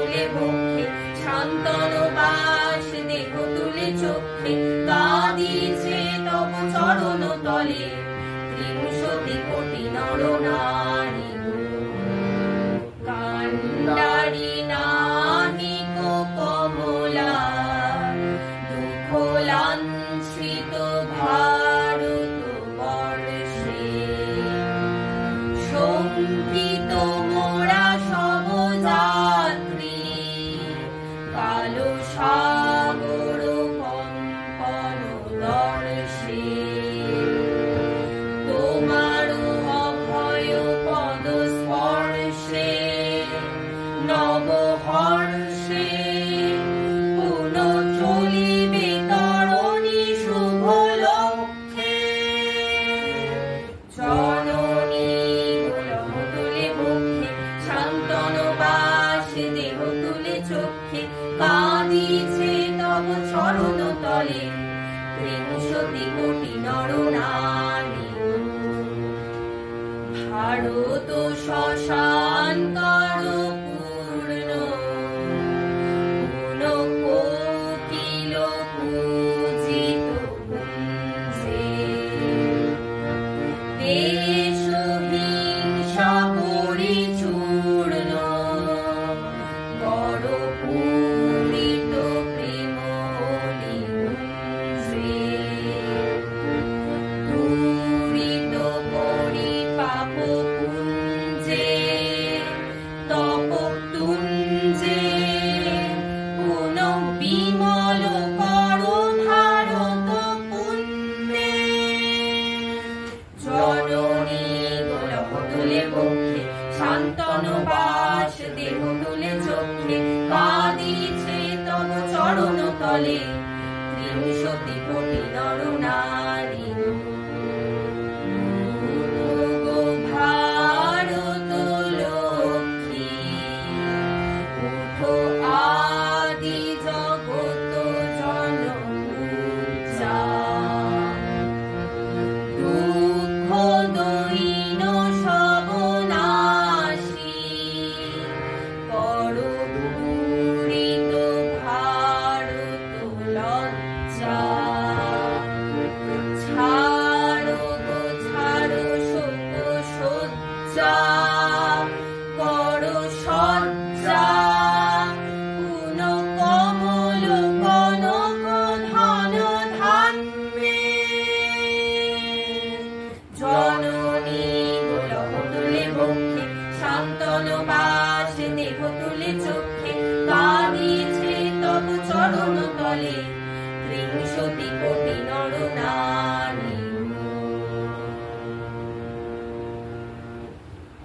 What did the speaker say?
তুলে বক্ষে, শান্তনু বাস দেহ তুলে চক্ষে, কাঁদিছে তব চরণ তলে ত্রিংশতি কোটি নর নারী। কান্ডারি নাহিক কমলা দুঃখ লাঞ্ছিত ভারত বর্ষে, শঙ্কিত মোরা সব যাত্রী কালো সাগর কম্পন দর্শে। তোমার অভয় পদ স্পর্শে নব হর্ষে, পুন চলিবে তরণী শুভ লক্ষ্যে। জননী গোলক তুলে বক্ষে, শান্তনু বাস দেহ তুলে চক্ষে, কাঁদিছে তব চরণ তলে ত্রিংশতি কোটি নর নারী। ভারত শ্মশান কর পূর্ণ, পুন কোকিল পূজিত কুঞ্জে। দেশ হিংসা করি চূর্ণ, বড় পূরিত প্রেম নিকুঞ্জে। পূরিত করি পাপ পুঞ্জে, তপ তুঞ্জে। পুন বিমল কর ভারত পুণ্যে। জননী গোলক তুলে বক্ষে, শান্তনু বাস দেহ তুলে চক্ষে, কাঁদিছে তব চরণ তলে ত্রিংশতি কোটি নর নারী। গো ভারত লক্ষ্মী, উঠো আদি জগত জনপূজা। দুঃখ দৈন সব নাশী, কর পূরিত ভারত লজ্জা। ছাড়ো গো ছাড়ো শোক সজ্জা, কর সজ্জা। পুন কমল কনক ধন ধান্যে। জননী গোলক তুলে বক্ষে, শান্তনু বাস দেহ তুলে চক্ষে, কাঁদিছে তব চরণ তলে ত্রিংশতি কোটি